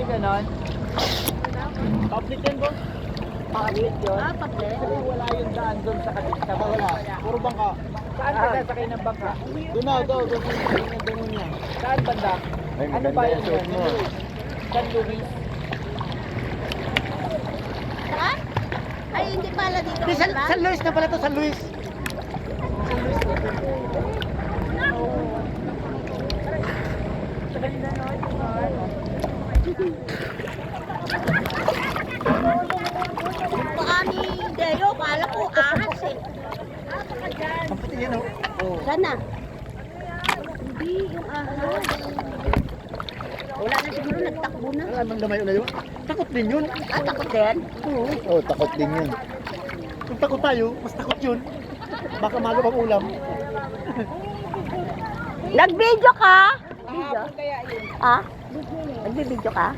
ganon. Public yan, boss. Public yun. Public. Kasi wala yung daan doon sa kabita. Wala. Puro bangka. Saan ka sasakay ng bangka? Doon na, doon niya. Saan banda? Ano ba yan yun? San Luis. Saan? Ay, hindi pala dito. San Luis na pala to, San Luis. Baka ni Deo, kala ko ahas eh. Ang puti yan, oh. Sana? Hindi, yung ahas. Wala na siguro, nagtakbo na. Alam ang damay ulayo. Takot din yun. Takot din? Oo, takot din yun. Kung takot tayo, mas takot yun. Baka maga pang ulam. Nag-video ka? Video? Ah? Nag-video ka?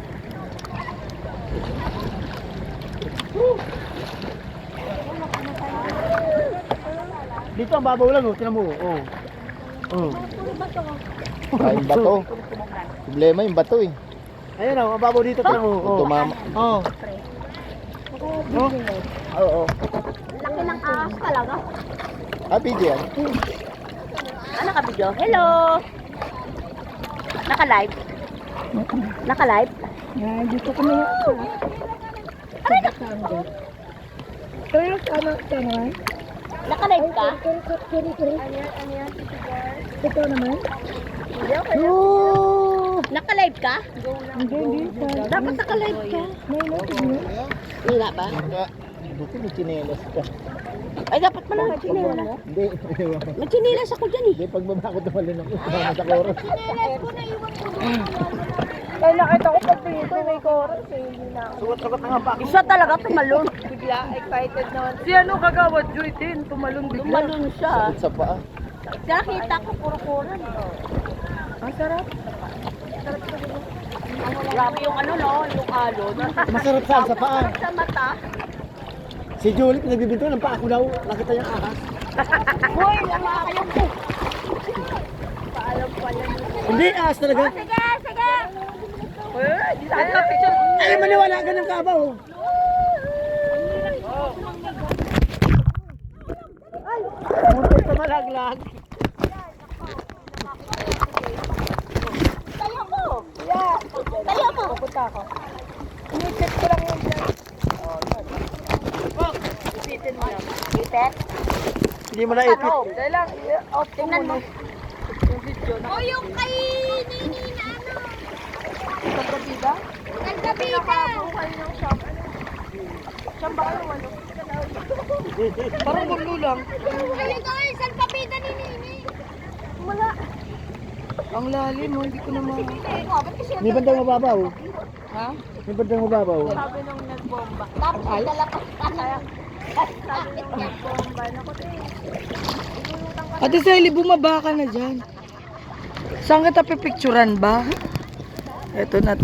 Dito ang babaw lang, oh. Tinan mo, oh. Oh. Yung bato. Problema yung bato eh. Ayan, oh. Ang babaw dito, tinan mo. Oh. Tumama. Oh. Oh. Oo. Laki ng ahas talaga. Video yan. Ano ka video? Hello! Naka-live? Naka-live? Dito ko na yung Aray na! kaya naman? Naka-live ka? Ito naman? Naka-live ka? Hindi. Dapat naka-live ka. May natin yun. Wala ba? Buti may chinelas ka. Ay, dapat pala may chinelas. Hindi. May chinelas ako dyan eh. Hindi, pagbaba ko tumalun ako. Sumama sa koros. Ay, nakita ko pag dito may chorus eh. Hindi na ako. Sugat-sugat na nga pa. Isa talaga tumalon. Bigla, excited naman. Si ano kagawad, Joy din, tumalong bigla. Tumalon siya. Sakit sa paa. Nakita ko puro-puran. Ang sarap. Grabe yung ano no, yung alon. Masarap saan sa paa. Sa mata. Si Julie, pinagbibinto ng paa ko daw. Nakita yung ahas. Hoy, lama kayo po. Paalam pala. Hindi, ahas talaga. Sige, sige. Saan ka picture? Ay, maniwala ka ng kabaw. Ay, muntik sa malaglag. Tayo ko. Tayo mo. Pupunta ako. Ini-check ko lang yung vlog. Ipitin mo lang. Ipet. Hindi mo na ipit. Dahil lang, off ko Tingnan mo. muna yung video na. O yung kay Nini na ano. Sa Provida? Nagkabita. Kayo ng shop. Saan ba kayo ano? Parang gulo lang. Ayun ko, isang kabita ni Nini. Wala. Ang lalim mo, hindi ko naman. Ba't kasi May bandang mababaw. Ha? May bandang mababaw. Sabi nung nagbomba. tapos dala pa kaya. Sabi nung nagbomba. Naku, Ate Sally, bumaba ka na dyan. Saan kita pipicturan ba? Ito na.